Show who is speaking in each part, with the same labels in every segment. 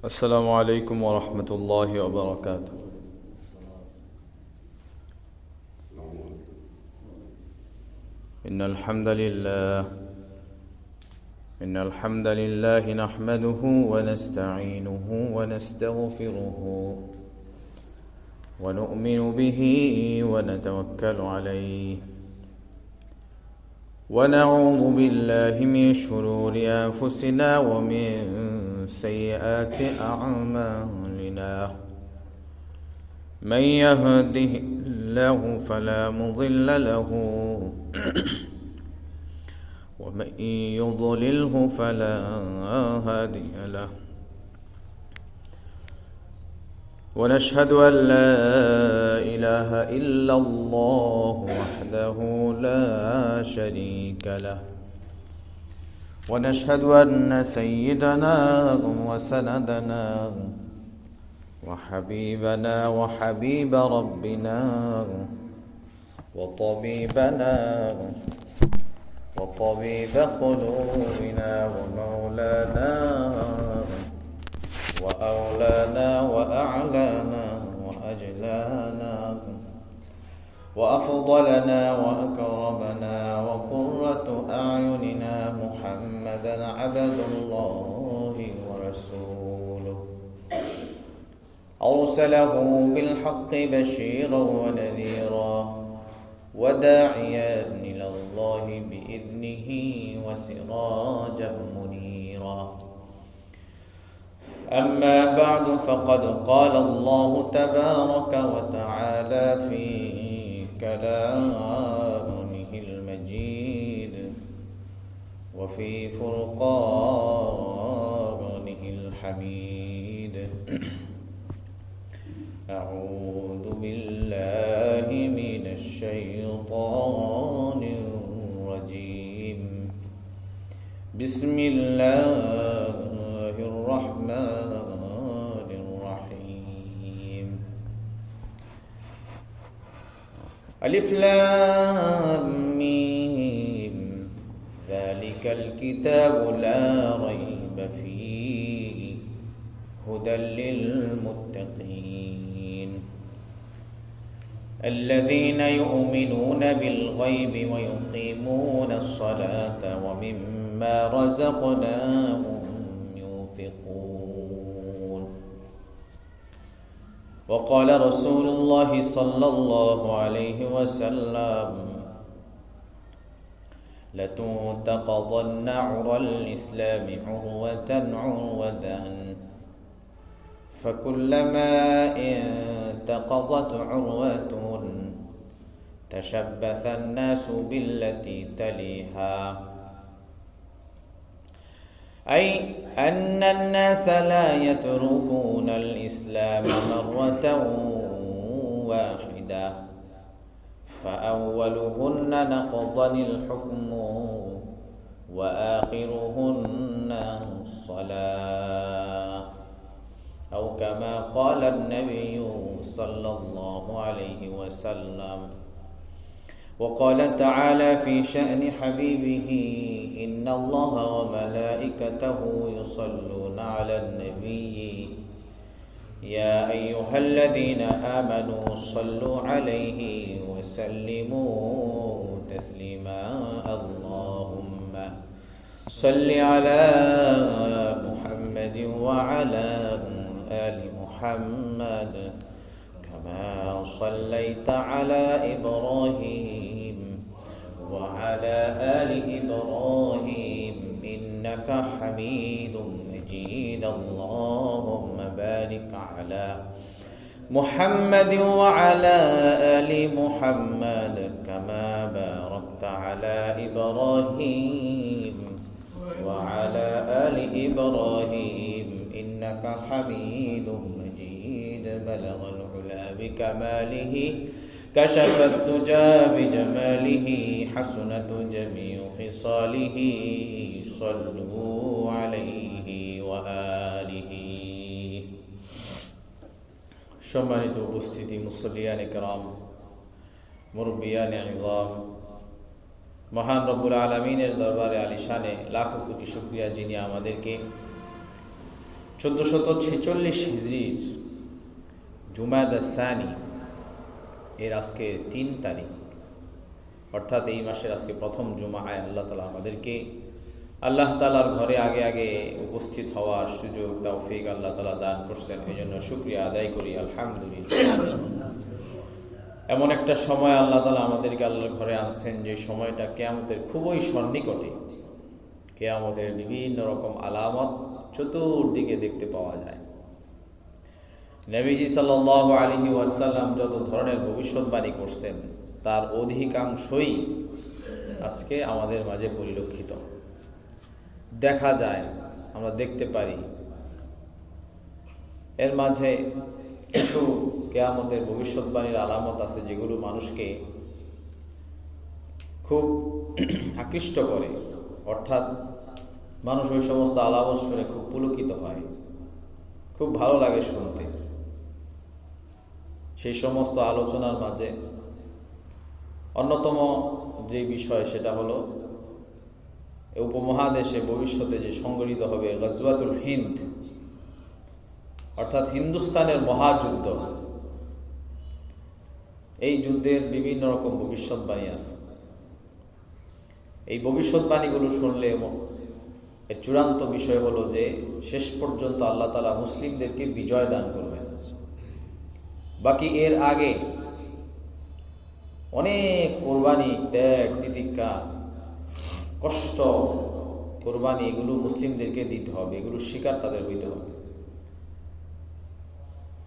Speaker 1: السلام عليكم ورحمة الله وبركاته. إن الحمد لله نحمده ونستعينه ونستغفره ونؤمن به ونتوكل عليه ونعوذ بالله من شرور أنفسنا ومن سيئات أعمالنا. من يهده الله فلا مضل له ومن يضلله فلا هادي له. ونشهد أن لا إله إلا الله وحده لا شريك له. ونشهد أن سيدنا وسندنا وحبيبنا وحبيب ربنا وطبيبنا وطبيب قلوبنا ومولانا وأولانا وأعلانا وأجلانا وأفضلنا وأكرمنا وقرة أعيننا محمدا عبد الله ورسوله أرسله بالحق بشيرا ونذيرا وداعيا إلى الله بإذنه وسراجا منيرا. أما بعد فقد قال الله تبارك وتعالى في كلامه المجيد وفي فرقانه الحميد. أعوذ بالله من الشيطان الرجيم. بسم الله الرحمن الرحيم. ألف لام ميم ذلك الكتاب لا ريب فيه هدى للمتقين الذين يؤمنون بالغيب ويقيمون الصلاة ومما رزقناهم ينفقون. وقال رسول الله صلى الله عليه وسلم لتنتقضن عرى الإسلام عروة عروة فكلما انتقضت عروة تشبث الناس بالتي تليها، أي أن الناس لا يتركون الإسلام مرة واحدة فأولهن نقضا الحكم وآخرهن الصلاة، أو كما قال النبي صلى الله عليه وسلم. وقال تعالى في شأن حبيبه إن الله وملائكته يصلون على النبي يا أيها الذين آمنوا صلوا عليه وسلموا تسليما. اللهم صل على محمد وعلى آل محمد كما صليت على إبراهيم وعلى آل إبراهيم إنك حميد مجيد. اللهم بارك على محمد وعلى آل محمد كما باركت على إبراهيم وعلى آل إبراهيم إنك حميد مجيد. بلغ العلا بكماله كشف الدجى بجماله حسنت جميع خصاله صلوا عليه وآله. সম্মানিত উপস্থিতি, মুসল্লিয়ানে কেরাম, মুরব্বিয়ানে ইযাম, মহান রব্বুল আলামিনের দরবারে আলিশানে লাখো কোটি শুকরিয়া যিনি আমাদেরকে 1446 হিজরির জুমাদা সানি এর আজকে 3 তারিখ, অর্থাৎ এই মাসের আজকে প্রথম জুমায় আল্লাহ তাআলা আমাদেরকে আল্লাহ তাআলার ঘরে আগে আগে উপস্থিত হওয়ার সুযোগ তৌফিক আল্লাহ তাআলা দান করছেন। এই জন্য শুকরিয়া আদায় করি, আলহামদুলিল্লাহ। এমন একটা সময় আল্লাহ তাআলা আমাদেরকে আল্লাহর ঘরে আনছেন যে সময়টা কিয়ামতের খুবই সন্নিকটে। কিয়ামতের বিভিন্ন রকম আলামত চতুর্দিকে দেখতে পাওয়া যায়। নবীজি সাল্লাল্লাহু আলাইহি ওয়াসাল্লাম যত ধরনের ভবিষ্যৎবাণী করছেন তার অধিকাংশই আজকে আমাদের মাঝে পরিলক্ষিত দেখা যায়, আমরা দেখতে পারি। এর মাঝে কিছু কিয়ামতের ভবিষ্যৎবাণীর আলামত আছে যেগুলো মানুষকে খুব আকৃষ্ট করে, অর্থাৎ মানুষ ওই সমস্ত আলামত শুনে খুব পুলকিত হয়, খুব ভালো লাগে শুনতে। সেই সমস্ত আলোচনার মাঝে অন্যতম যে বিষয় সেটা হলো উপমহাদেশে ভবিষ্যতে যে সংগঠিত হবে গজওয়াতুল হিন্দ, অর্থাৎ হিন্দুস্তানের মহাযুদ্ধ। এই যুদ্ধের বিভিন্ন রকম ভবিষ্যৎবাণী আছে। এই ভবিষ্যৎবাণীগুলো শুনলে এর চূড়ান্ত বিষয় হলো যে শেষ পর্যন্ত আল্লাহ তাআলা মুসলিমদেরকে বিজয় দান করবেন। বাকি এর আগে অনেক কোরবানি, ত্যাগ, তিতিক্ষা, কষ্ট, কোরবানি এগুলো মুসলিমদেরকে দিতে হবে, এগুলো স্বীকার তাদের হইতে হবে।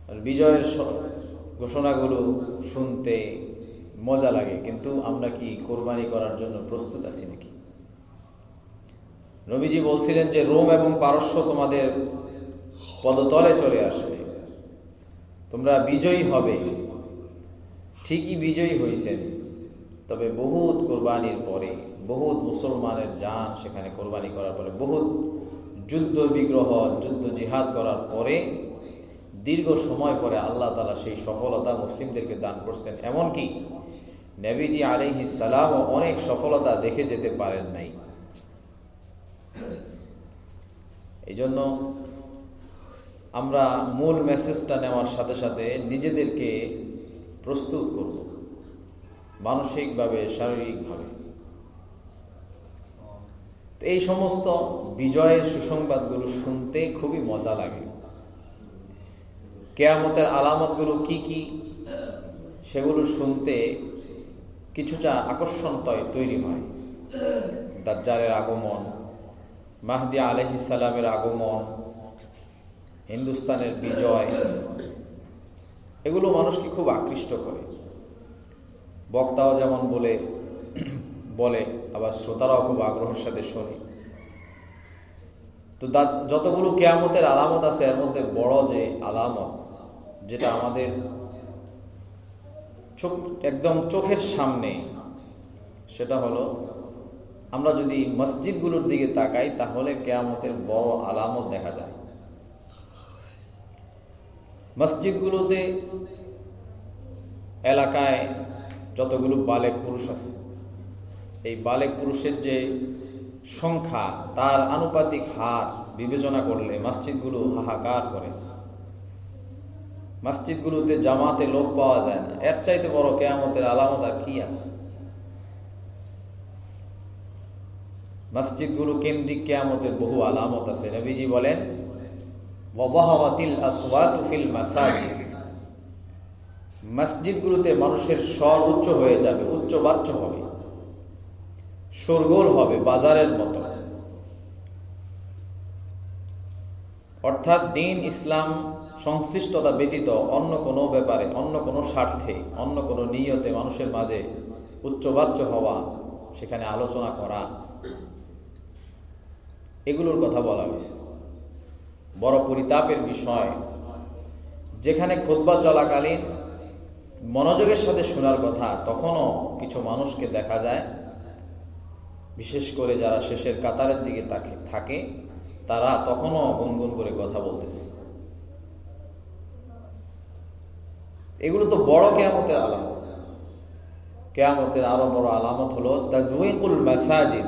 Speaker 1: আর বিজয়ের ঘোষণাগুলো শুনতে মজা লাগে, কিন্তু আমরা কি কোরবানি করার জন্য প্রস্তুত আছি নাকি? নবীজি বলছিলেন যে রোম এবং পারস্য তোমাদের পদতলে চলে আসবে, তোমরা বিজয়ী হবে। ঠিকই বিজয়ী হয়েছেন, তবে বহুত কোরবানির পরে, বহুত মুসলমানের জান সেখানে কোরবানি করার পরে, বহুত যুদ্ধ বিগ্রহ, যুদ্ধ জিহাদ করার পরে, দীর্ঘ সময় পরে আল্লাহ তাআলা সেই সফলতা মুসলিমদেরকে দান করছেন। এমনকি নবীজি আলাইহিস সালাম অনেক সফলতা দেখে যেতে পারেন নাই। এই জন্য আমরা মূল মেসেজটা নেওয়ার সাথে সাথে নিজেদেরকে প্রস্তুত করব, মানসিকভাবে, শারীরিকভাবে। এই সমস্ত বিজয়ের সুসংবাদগুলো শুনতে খুবই মজা লাগে। কিয়ামতের আলামতগুলো কি কি সেগুলো শুনতে কিছুটা আকর্ষণ তৈরি হয়। দাজ্জালের আগমন, মাহদী আলাইহিস সালামের আগমন, হিন্দুস্তানের বিজয়, এগুলো মানুষকে খুব আকৃষ্ট করে। বক্তাও যেমন বলে, আবার শ্রোতারাও খুব আগ্রহের সাথে শোনে। তো যতগুলো কিয়ামতের আলামত আছে এর মধ্যে বড় যে আলামত, যেটা আমাদের একদম চোখের সামনে, সেটা হলো আমরা যদি মসজিদগুলোর দিকে তাকাই তাহলে কিয়ামতের বড় আলামত দেখা যায়। মসজিদগুলোতে, এলাকায় যতগুলো বালেগ পুরুষ আছে, এই বালেগ পুরুষের যে সংখ্যা, তার আনুপাতিক হার বিবেচনা করলে মসজিদগুলো হাহাকার করে। মসজিদগুলোতে জামাতে লোক পাওয়া যায় না, এর চাইতে বড় কিয়ামতের আলামত আর কি আছে? মসজিদগুলো কেন্দ্রিক কিয়ামতের বহু আলামত আছে। নবীজি বলেন, ওয়াযাহারাতিল আসওয়াতু ফিল মাসাজিদ, মসজিদগুলোতে মানুষের স্বর উচ্চ হয়ে যাবে, উচ্চবাচ্য হবে, শোরগোল হবে বাজারের মতো। অর্থাৎ দিন ইসলাম সংশ্লিষ্টতা ব্যতীত অন্য কোনো ব্যাপারে, অন্য কোনো স্বার্থে, অন্য কোনো নিয়তে মানুষের মাঝে উচ্চবাচ্য হওয়া, সেখানে আলোচনা করা, এগুলোর কথা বলা হয়েছে। বড় পরিতাপের বিষয়, যেখানে খুতবা চলাকালীন মনোযোগের সাথে শোনার কথা, তখনও কিছু মানুষকে দেখা যায়, বিশেষ করে যারা শেষের কাতারের দিকে থাকে, তারা তখনও গুনগুন করে কথা বলতেছে। এগুলো তো বড় কিয়ামতের আলামত। কিয়ামতের আরো বড় আলামত হলো তাজউইকুল মাসাজিদ,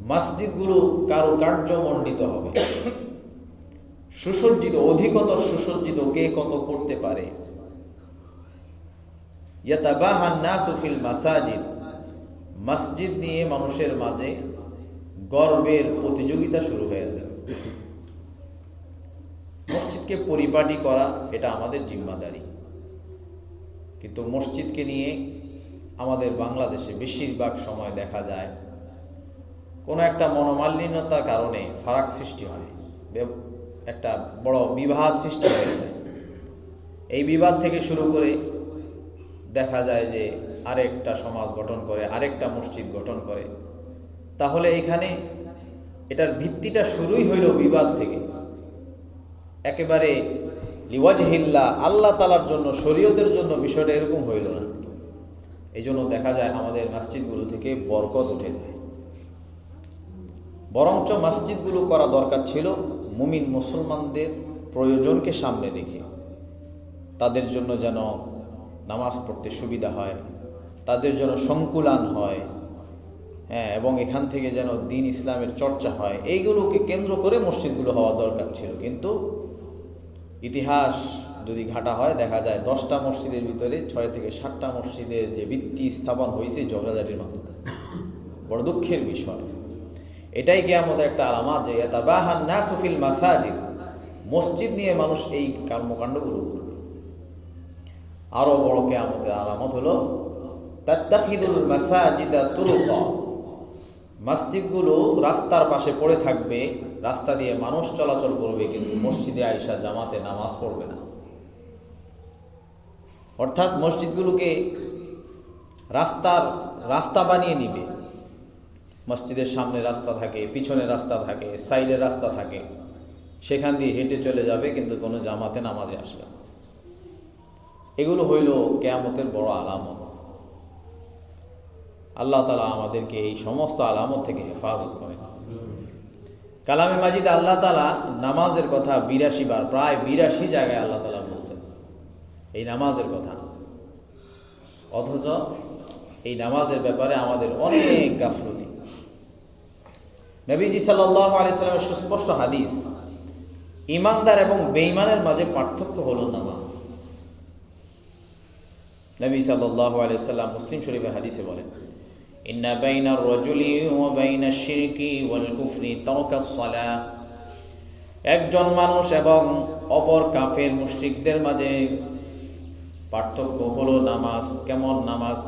Speaker 1: মসজিদগুলো কারুকার্য মণ্ডিত হবে। সুসজ্জিত, অধিকতর সুসজ্জিত কে কত করতে পারে। ইয়াতাবাহান নাসু ফিল মাসাজিদ, মসজিদ নিয়ে মানুষের মাঝে গর্বের প্রতিযোগিতা শুরু হয়ে যায়। মসজিদকে পরিপাটি করা এটা আমাদের জিম্মাদারি, কিন্তু মসজিদকে নিয়ে আমাদের বাংলাদেশে বেশিরভাগ সময় দেখা যায় কোনো একটা মনোমালিন্যতার কারণে ফারাক সৃষ্টি হয়, একটা বড় বিবাদ সৃষ্টি হয়ে যায়। এই বিবাদ থেকে শুরু করে দেখা যায় যে আরেকটা সমাজ গঠন করে, আরেকটা মসজিদ গঠন করে। তাহলে এখানে এটার ভিত্তিটা শুরুই হইল বিবাদ থেকে, একেবারে লিওয়াজহিল্লাহ, আল্লাহ তাআলার জন্য, শরীয়তের জন্য বিষয়টা এরকম হইল না। এই জন্য দেখা যায় আমাদের মসজিদগুলো থেকে বরকত উঠে যায়। বরঞ্চ মসজিদগুলো করা দরকার ছিল মুমিন মুসলমানদের প্রয়োজনকে সামনে রেখে, তাদের জন্য যেন নামাজ পড়তে সুবিধা হয়, তাদের জন্য সংকুলান হয়, এবং এখান থেকে যেন দ্বীন ইসলামের চর্চা হয়, এইগুলোকে কেন্দ্র করে মসজিদগুলো হওয়া দরকার ছিল। কিন্তু ইতিহাস যদি ঘাটা হয় দেখা যায় 10টা মসজিদের ভিতরে 6 থেকে 7টা মসজিদের যে ভিত্তি স্থাপন হয়েছে ঝগড়াঝাটির মাধ্যমে। বড় দুঃখের বিষয়। এটাই কিয়ামতের একটা আলামত যে ইয়াতাবাহান নাসু ফিল মাসাজিদ, মসজিদ নিয়ে মানুষ এই কর্মকাণ্ডগুলো করবে। আরো বড় কিয়ামতের আলামত হলো তাত্তাখিদুল মাসাজিদা তুরুকা, মসজিদগুলো রাস্তার পাশে পড়ে থাকবে, রাস্তা দিয়ে মানুষ চলাচল করবে, কিন্তু মসজিদে আয়েশা জামাতে নামাজ পড়বে না। অর্থাৎ মসজিদগুলোকে রাস্তা বানিয়ে নিবে। মসজিদের সামনে রাস্তা থাকে, পিছনে রাস্তা থাকে, সাইডে রাস্তা থাকে, সেখান দিয়ে হেঁটে চলে যাবে, কিন্তু কোনো জামাতে নামাজে আসবে না। এগুলো হইল কিয়ামতের বড় আলামত। আল্লাহ তাআলা আমাদেরকে এই সমস্ত আলামত থেকে হেফাজত করেন। কালামে মাজিদে আল্লাহ তাআলা নামাজের কথা 82 বার, প্রায় 82 জায়গায় আল্লাহ তাআলা বলছেন এই নামাজের কথা। অথচ এই নামাজের ব্যাপারে আমাদের অনেক গাফলতি। নবীজি সাল্লাল্লাহু আলাইহি সাল্লামের সুস্পষ্ট হাদিস, ঈমানদার এবং বেঈমানের মাঝে পার্থক্য হলো নামাজ। নবী সাল্লাল্লাহু আলাইহি সাল্লাম মুসলিম শরীফের হাদিসে বলেন, ইন্না বাইনার রাজুলি ওয়া বাইনাশ শিরকি ওয়াল কুফরি তারকাস সালাহ, একজন মানুষ এবং অপর কাফের মুশরিকদের মাঝে পার্থক্য হলো নামাজ। কেমন নামাজ?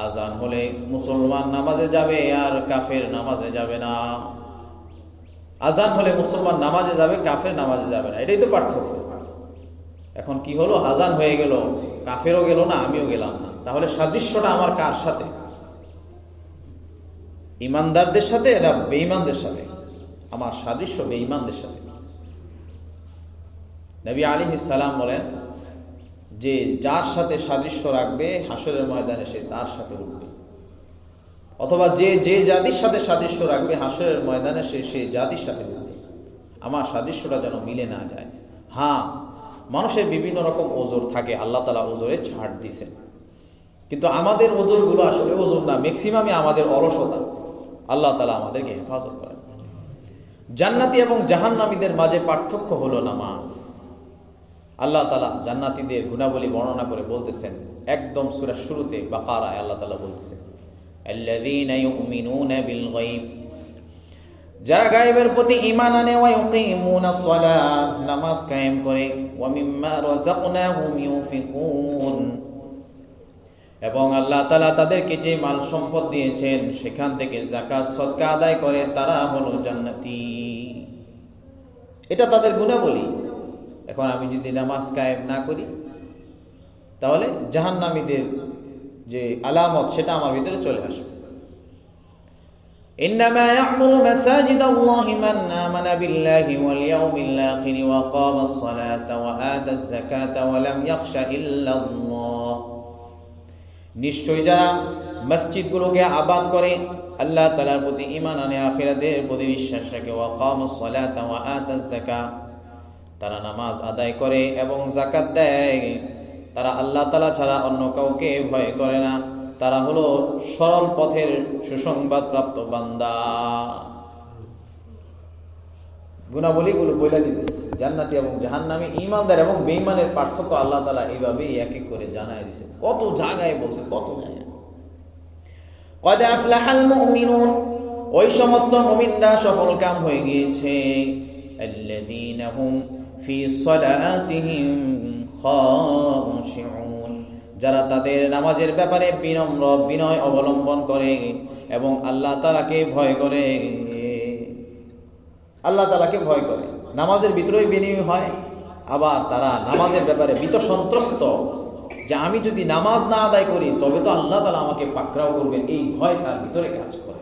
Speaker 1: আজান হলে মুসলমান নামাজে যাবে আর কাফের নামাজে যাবে না। আজান হলে মুসলমান নামাজে যাবে, কাফের নামাজে যাবে না, এটাই তো পার্থক্য। এখন কি হলো, আজান হয়ে গেল, কাফেরও গেল না, আমিও গেলাম না, তাহলে সাদৃশ্যটা আমার কার সাথে? ইমানদারদের সাথে না বেঈমানদের সাথে? আমার সাদৃশ্য বেঈমানদের সাথে। নবী আলাইহিস সালাম বলেন যে যার সাথে সাদৃশ্য রাখবে হাসরের ময়দানে সে তার সাথে উঠবে, অথবা যে জাতির সাথে সাদৃশ্য রাখবে হাসরের ময়দানে সে সেই জাতির সাথে উঠবে। আমার সাদৃশ্যটা যেন মিলে না যায়। হ্যাঁ, মানুষের বিভিন্ন রকম ওজর থাকে, আল্লাহ তাআলা ওজরে ছাড় দিয়েছেন, কিন্তু আমাদের ওজরগুলো আসলে ওজর না, ম্যাক্সিমামই আমাদের অলসতা। আল্লাহ তাআলা আমাদেরকে হেফাজত করেন। জান্নাতি এবং জাহান্নামীদের মাঝে পার্থক্য হলো নামাজ। আল্লাহ তাআলা জান্নাতীদের গুণাবলী বর্ণনা করে বলতেছেন, একদম সূরার শুরুতে বাকারায় আল্লাহ তাআলা বলতেছেন, আল্লাযীনা ইউমিনুনা বিল গায়ব, যারা গায়বের প্রতি ঈমান আনে, ওয়া ইউকিমুনাস সালাহ, নামাজ কায়েম করে, ওয়া মিম্মা রাযাকনাহুম ইউনফিকুন, এবং আল্লাহ তাআলা তাদেরকে যে মাল সম্পদ দিয়েছেন সেখান থেকে যাকাত সদকা আদায় করে, তারা হলো জান্নাতি। এটা তাদের গুণাবলী। এখন আমি যদি নামাজ কায়েম না করি, তাহলে জাহান্নামীদের যে আলামত সেটা আমার ভিতরে চলে আসবে। ইন্নামা ইয়া'মুরু মাসাজিদাল্লাহি মান আমানা বিল্লাহি ওয়াল ইয়াউমিল আখির ওয়া ক্বামাস সালাতা ওয়া আতাজ যাকাতা ওয়া লাম ইয়াখশা ইল্লাল্লাহ, নিশ্চয় যারা মসজিদগুলোকে আবাদ করে, আল্লাহ তাআলার প্রতি ঈমান আনে, আখিরাতের প্রতি বিশ্বাস রাখে, ওয়া ক্বামাস সালাতা ওয়া আতাজ যাকাত, তারা নামাজ আদায় করে এবং যাকাত দেয়, তারা আল্লাহ তাআলা ছাড়া অন্য কাউকে ভয় করে না, তারা হলো সরল পথের সুসংবাদ প্রাপ্ত বান্দা। গুণাবলীগুলো বলে দিতেছে। জান্নাতি এবং জাহান্নামী, ঈমানদার এবং বেঈমানের পার্থক্য আল্লাহ তাআলা এইভাবেই এক এক করে জানায় দিয়েছেন। কত জায়গায় বলছে, কত জায়গায়। قد أفلح المؤمنون, ওই সমস্ত মুমিনরা সফল কাম হয়ে গিয়েছে। الذين هم في صلاتهم خاشعون, যারা তাদের নামাজের ব্যাপারে বিনম্র বিনয় অবলম্বন করে এবং আল্লাহ তাআলাকে ভয় করে। আল্লাহ তাআলাকে ভয় করে, নামাজের ভিতরেই বিনয় হয়। আবার তারা নামাজের ব্যাপারে ভীত সন্ত্রস্ত, যে আমি যদি নামাজ না আদায় করি তবে তো আল্লাহ তাআলা আমাকে পাকড়াও করবেন, এই ভয় তার ভিতরে কাজ করে।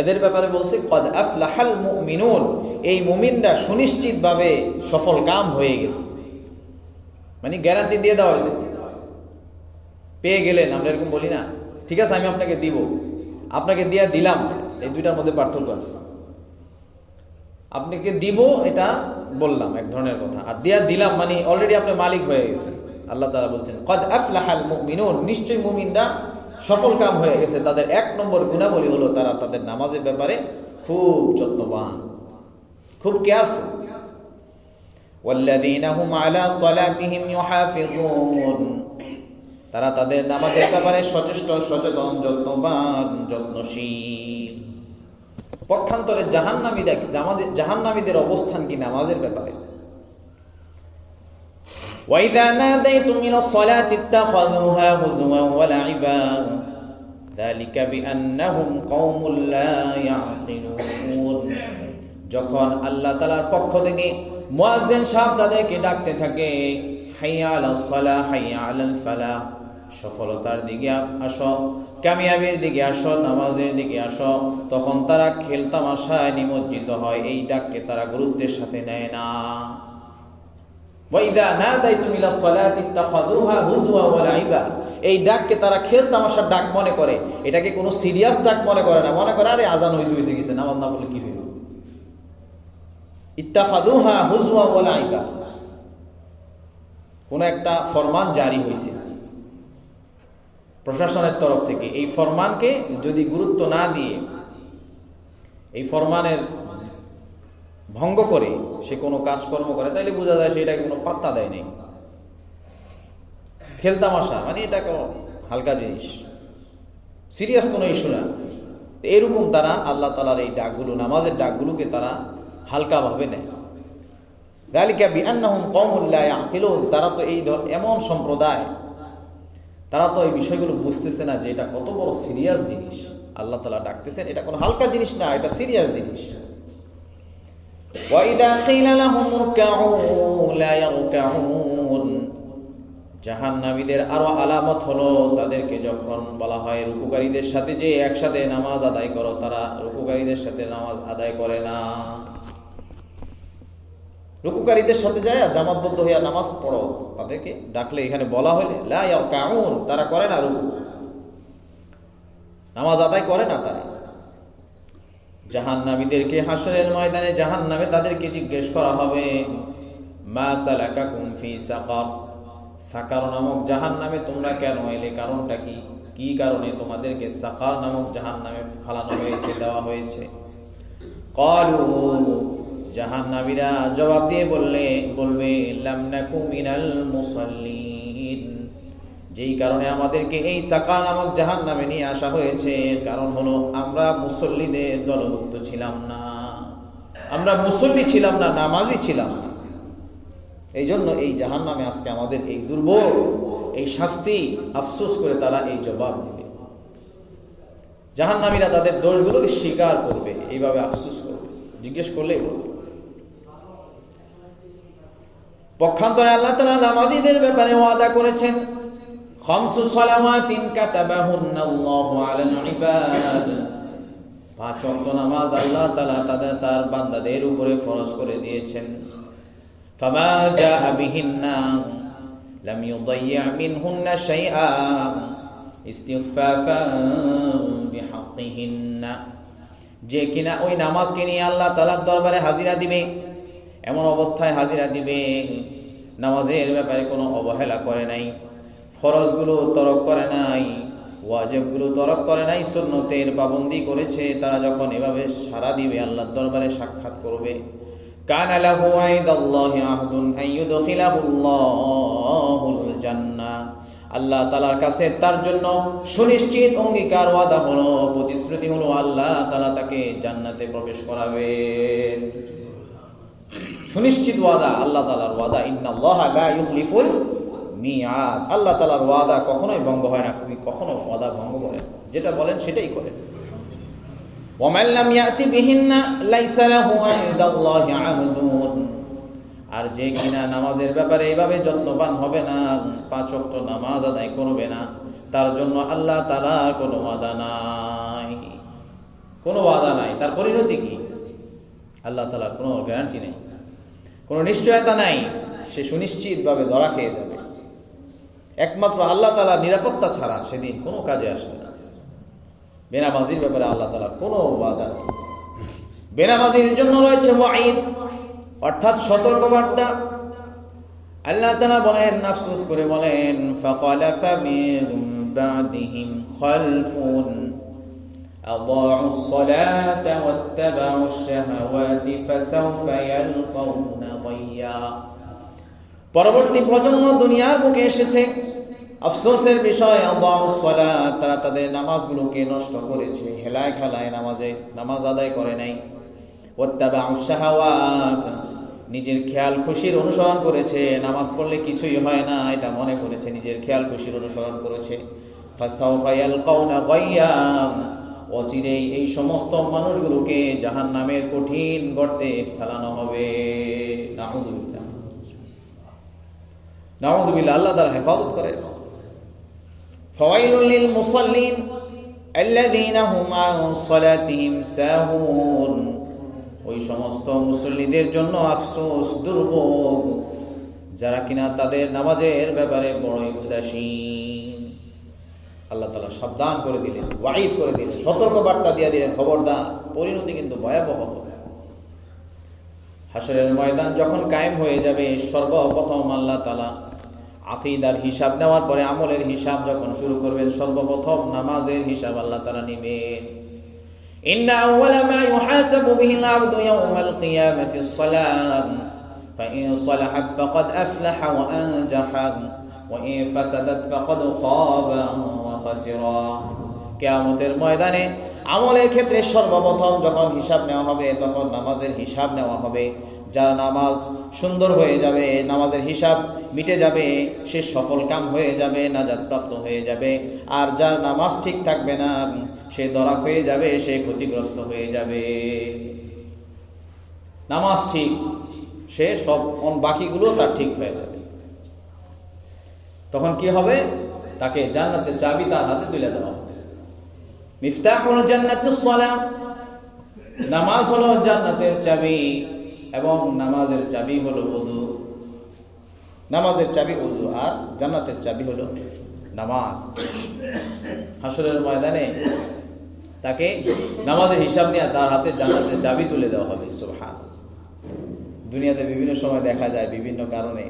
Speaker 1: এদের ব্যাপারে বলছে কদ আফলাহাল মুমিনুন, এই মুমিনরা সুনিশ্চিতভাবে সফল কাম হয়ে গেছে। মানে গ্যারান্টি দিয়ে দেওয়া হয়েছে, পেয়ে গেলেন। আমরা এরকম বলি না, ঠিক আছে আমি আপনাকে দিব, আপনাকে দিয়া দিলাম, এই দুইটার মধ্যে পার্থক্য আছে। আপনাকে দিব এটা বললাম এক ধরনের কথা, আর দিয়া দিলাম মানে অলরেডি আপনি মালিক হয়ে গেছেন। আল্লাহ তাআলা বলছেন কদ আফলাহাল মুমিনুন, নিশ্চয়ই মুমিনরা সফল কাম হয়ে গেছে। তাদের এক নম্বর গুণাবলী হলো তারা তাদের নামাজের ব্যাপারে খুব যত্নবান, খুব কেয়ারফুল। ওয়াল্লাযীনা হুম আলা সালাতিহিম ইউহাফিজুন, তারা তাদের নামাজের ব্যাপারে সচেষ্ট, সচেতন, যত্নবান, যত্নশীল। পক্ষান্তরে জাহান্নামীদের অবস্থান কি নামাজের ব্যাপারে? وَإِذَا نَادَيْتُمْ إِلَى الصَّلَاةِ اتَّخَذُوهَا هُزُوًا وَلَعِبًا ذَلِكَ بِأَنَّهُمْ قَوْمٌ لَا يَعْقِلُونَ, যখন আল্লাহ তাআলার পক্ষ থেকে মুয়াজ্জিন সাহেব তাদেরকে ডাকতে থাকে, হাইয়া আলাস সালাহ, হাইয়া আলাল ফালাহ, সফলতার দিকে আসো, কামিয়াবির দিকে আসো, নামাজের দিকে আসো, তখন তারা খেলতামাশায় নিমজ্জিত হয়। এই ডাককে তারা গুরুত্বের সাথে নেয় না। ওয়াইদা নাদাইতুম ইলা সলাতি ইত্তাখাযুহা হুজওয়া ওয়া লাইবা, এই ডাককে তারা খেলতামাশার ডাক মনে করে, এটাকে কোনো সিরিয়াস ডাক মনে করে না। মনে করে আরে আজান হইছে গেছে, নামাজ না পড়লে কি হইব। ইত্তাখাযুহা হুজওয়া ওয়া লাইবা, কোন একটা ফরমান জারি হয়েছে প্রশাসনের তরফ থেকে, এই ফরমানকে যদি গুরুত্ব না দিয়ে এই ফরমানের ভঙ্গ করে সে কোনো কাজকর্ম করে, তাহলে বোঝা যায় সেটাকে কোনো পাত্তা দেয় নাই। খেলতামাশা মানে এটা কোনো হালকা জিনিস, সিরিয়াস কোনো ইস্যু না। এরকম তারা আল্লাহ তাআলার এই ডাকগুলো, নামাজের ডাকগুলোকে তারা হালকা ভাবে নেয়। যালিকা বিআন্নাহুম কওমুন লা ইয়াকিলুন, তারা তো এই এমন সম্প্রদায়, তারা তো এই বিষয়গুলো বুঝতেছে না যে এটা কত বড় সিরিয়াস জিনিস। আল্লাহ তাআলা ডাকতেছেন, এটা কোনো হালকা জিনিস না, এটা সিরিয়াস জিনিস। وَإِذَا قِيلَ لَهُمُ ارْكَعُوا لَا يَرْكَعُونَ, জাহান্নামীদের আরো আলামত হলো তাদেরকে যখন বলা হয় রুকুকারীদের সাথে যে একসাথে নামাজ আদায় করো, তারা রুকুকারীদের সাথে নামাজ আদায় করে না। রুকুকারীদের সাথে যায় জামাতবদ্ধ হইয়া নামাজ পড়ো, তাদেরকে ডাকলে এখানে বলা হলে লা ইয়ারকাউন, তারা করে না রুকু, নামাজ আদায় করে না তারা। জাহান্নামীদেরকে হাসরের ময়দানে জাহান্নামে তাদেরকে জিজ্ঞেস করা হবে, মা সালাকাকুম ফি সাকার, সাকার নামক জাহান্নামে তোমরা কেন এলে, কারণটা কি? কি কারণে তোমাদেরকে সাকার নামক জাহান্নামে ফালানো হয়েছে, দেওয়া হয়েছে? ক্বালু, জাহান্নামীরা জবাব দিয়ে বলবে লাম নাকু মিনাল মুসাল্লিন, যেই কারণে আমাদেরকে এই সাকার নামক জাহান্নামে নিয়ে আসা হয়েছে, কারণ হলো আমরা মুসল্লিদের দলভুক্ত ছিলাম না, আমরা মুসল্লি ছিলাম না, নামাজি ছিলাম না। এই জন্য এই জাহান্নামে আজকে আমাদের এই দুর্ভোগ, এই শাস্তি। আফসোস করে তারা এই জবাব দেবে। জাহান্নামীরা তাদের দোষগুলোকে স্বীকার করবে, এইভাবে আফসোস করবে, জিজ্ঞেস করলেই বলবে। পক্ষান্তরে আল্লাহ তাআলা নামাজীদের ব্যাপারে ওয়াদা করেছেন, খামসু সালাওয়াতিন কাতাবাহুন্নাল্লাহু আলাল ইবাদ, 5 ওয়াক্ত নামাজ আল্লাহ তাআলা তার বান্দাদের উপরে ফরজ করে দিয়েছেন। ফামা জাআ বিহিন্না লাম ইউদাইয়্যা মিনহুন্না শাইআ ইস্তিগফাফান বিহাক্কিহিন্না, যে কিনা ওই নামাজকে নিয়ে আল্লাহ তাআলার দরবারে হাজিরা দিবে, এমন অবস্থায় হাজিরা দিবে নামাজের ব্যাপারে কোনো অবহেলা করে নাই, ফরজগুলো তরক করে নাই, ওয়াজিবগুলো তরক করে নাই, সুন্নতের পাবন্দি করেছে। তারা যখন এভাবে সারা দিবে, আল্লাহর দরবারে সাক্ষাৎ করবে, কানা লাহু ইনদাল্লাহি আহদুন আন ইউদখিলাহুল্লাহুল জান্নাহ, আল্লাহ তাআলার কাছে তার জন্য সুনিশ্চিত অঙ্গীকার ওয়াদা হলো, প্রতিশ্রুতি হলো আল্লাহ তাআলা তাকে জান্নাতে প্রবেশ করাবেন। সুনিশ্চিত ওয়াদা, আল্লাহ তাআলার ওয়াদা। ইন্নাল্লাহা লা ইউখলিফুল মিআদ, আল্লাহ তাআলার ওয়াদা কখনোই ভঙ্গ হয় না, তিনি কখনো ওয়াদা ভঙ্গ করেন, যেটা বলেন সেটাই করেন। ওয়ামান লাম ইয়াতি বিহিন্না লাইসা লাহু ইনদাল্লাহি আহদুন, আর যে কিনা নামাজের ব্যাপারে এভাবে যত্নবান হবে না, 5 ওয়াক্ত নামাজ আদায় করবে না, তার জন্য আল্লাহ তাআলা কোনো ওয়াদা নাই, কোনো ওয়াদা নাই। তার পরিণতি কি? আল্লাহ তাআলার কোনো গ্যারান্টি নেই, কোনো নিশ্চয়তা নাই, সে সুনিশ্চিতভাবে ধরা খেয়ে যাবে। একমাত্র আল্লাহ তাআলার নিরাপত্তা ছাড়া সেদিন কোনো কাজে আসবে না। বেনামাজির ব্যাপারে আল্লাহ তাআলার কোনো ওয়াদা নেই। বেনামাজির জন্য রয়েছে ওয়াঈদ, অর্থাৎ সতর্কবার্তা। আল্লাহ তাআলা বলেন, আফসোস করে বলেন, ফাখালাফা মিন বাদিহিম খালফুন আদাউস সালাতা ওয়াত্তাবাউশ শাহাওয়াতি ফাসাউফা ইয়ালকাউনা গায়্যা। পরবর্তী প্রজন্ম দুনিয়ার বুকে এসেছে, আফসোসের বিষয়, আদাউস সালাত, তারা তাদের নামাজগুলোকে নষ্ট করেছে, হেলায় খেলায় নামাজ আদায় করে নাই। ওয়াত্তাবাউশ শাহাওয়াত, নিজের খেয়াল খুশির অনুসরণ করেছে, নামাজ পড়লে কিছুই হয় না এটা মনে করেছে, নিজের খেয়াল খুশির অনুসরণ করেছে। ফাসাউফা ইয়ালকাউনা গায়্যা, অচিরেই এই সমস্ত মানুষগুলোকে জাহান্নামের কঠিন গর্তে ফেলানো হবে। নাউযুবিল্লাহ, নাউযুবিল্লাহ, আল্লাহ তাআলা হেফাজত করে। ফাওয়াইলুল লিল মুসাল্লিন আল্লাযীনা হুম আন সালাতিহিম সাহুন, ওই সমস্ত মুসল্লিদের জন্য আফসোস, দুর্ভোগ, যারা কিনা তাদের নামাজের ব্যাপারে বড়ই উদাসীন। আল্লাহ তাআলা সাবধান করে দিলেন, ওয়াঈদ করে দিলেন, সতর্ক বার্তা দিয়ে দিলেন, খবরদার, পরিণতি কিন্তু ভয়াবহ হবে। হাশরের ময়দান যখন কায়েম হয়ে যাবে, সর্বপ্রথম আল্লাহ তাআলা আকীদার হিসাব নেওয়ার পরে আমলের হিসাব যখন শুরু করবেন, সর্বপ্রথম নামাজের হিসাব আল্লাহ তাআলা নেবেন। ইন্না আউওয়ালা মা ইউহাসাবু বিহিল আবদু ইয়াওমাল কিয়ামাতিস সালাম ফাইন সালাহাত ফাকাদ আফলাহা ওয়া আনজাহা ওয়া ইন ফাসাদাত ফাকাদ খাবা ওয়া খাসিরা। কিয়ামতের ময়দানে আমলের ক্ষেত্রে সর্বপ্রথম যখন হিসাব নেওয়া হবে, তখন নামাজের হিসাব নেওয়া হবে। যার নামাজ সুন্দর হয়ে যাবে, নামাজের হিসাব মিটে যাবে, সে সফল কাম হয়ে যাবে, নাজাত প্রাপ্ত হয়ে যাবে। আর যার নামাজ ঠিক থাকবে না, সে ধরা হয়ে যাবে, সে ক্ষতিগ্রস্ত হয়ে যাবে। নামাজ ঠিক, সে সব বাকিগুলো তার ঠিক হয়ে যাবে। তখন কি হবে? তাকে জান্নাতের চাবি তার হাতে তুলে দেওয়া হবে। মিফতাহুল জান্নাতুস সালাত, নামাজ হলো জান্নাতের চাবি, এবং নামাজের চাবি হলো ওযু। নামাজের চাবি ওযু, আর জান্নাতের চাবি হলো নামাজ। হাশরের ময়দানে তাকে নামাজের হিসাব নিয়ে তার হাতে জান্নাতের চাবি তুলে দেওয়া হবে। সুবহানাল্লাহ। দুনিয়াতে বিভিন্ন সময় দেখা যায় বিভিন্ন কারণে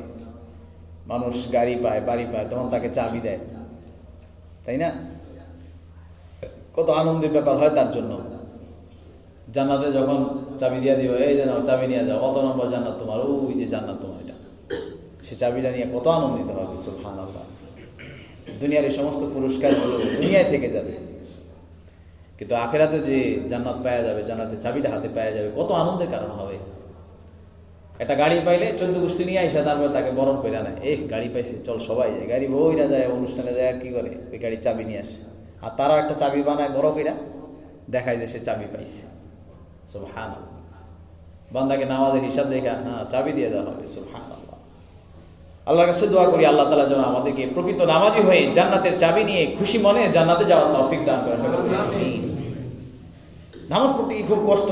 Speaker 1: মানুষ গাড়ি পায়, বাড়ি পায়, তখন তাকে চাবি দেয়, তাই না? কত আনন্দের ব্যাপার হয় তার জন্য। জান্নাতে যখন চাবি দিয়ে দিও, এই যেন চাবি নিয়ে যাও, কত নম্বর জান্নাত তোমার, ওই যে জান্নাত তোমার, এটা, সে চাবিটা নিয়ে কত আনন্দিত হবে। সুবহানাল্লাহ। দুনিয়ার এই সমস্ত পুরস্কারগুলো দুনিয়ায় থেকে যাবে, কিন্তু আখিরাতে যে জান্নাত পাওয়া যাবে, জান্নাতের চাবিটা হাতে পাওয়া যাবে, কত আনন্দের কারণ হবে। একটা গাড়ি পাইলে 14 গোষ্ঠী নিয়ে আইসা তারপরে তাকে বরণ করে নেয়, গাড়ি পাইছে, চল সবাই যায়, গাড়ি বইরা যায়, অনুষ্ঠানে যায়, আর কি করে, ওই গাড়ির চাবি নিয়ে আসে, আর তারা একটা চাবি বানায় বড় কইরা, দেখায় যে সে চাবি পাইছে। সুবহানাল্লাহ। বান্দাকে নামাজের হিসাব দেখা চাবি দিয়ে দেওয়া হবে। সুবহানাল্লাহ। আল্লাহর কাছে দোয়া করি, আল্লাহ তাআলা যেন আমাদেরকে প্রকৃত নামাজি হয়ে জান্নাতের চাবি নিয়ে খুশি মনে জান্নাতে যাওয়ার তৌফিক দান করেন। নামাজ পড়তে কি খুব কষ্ট?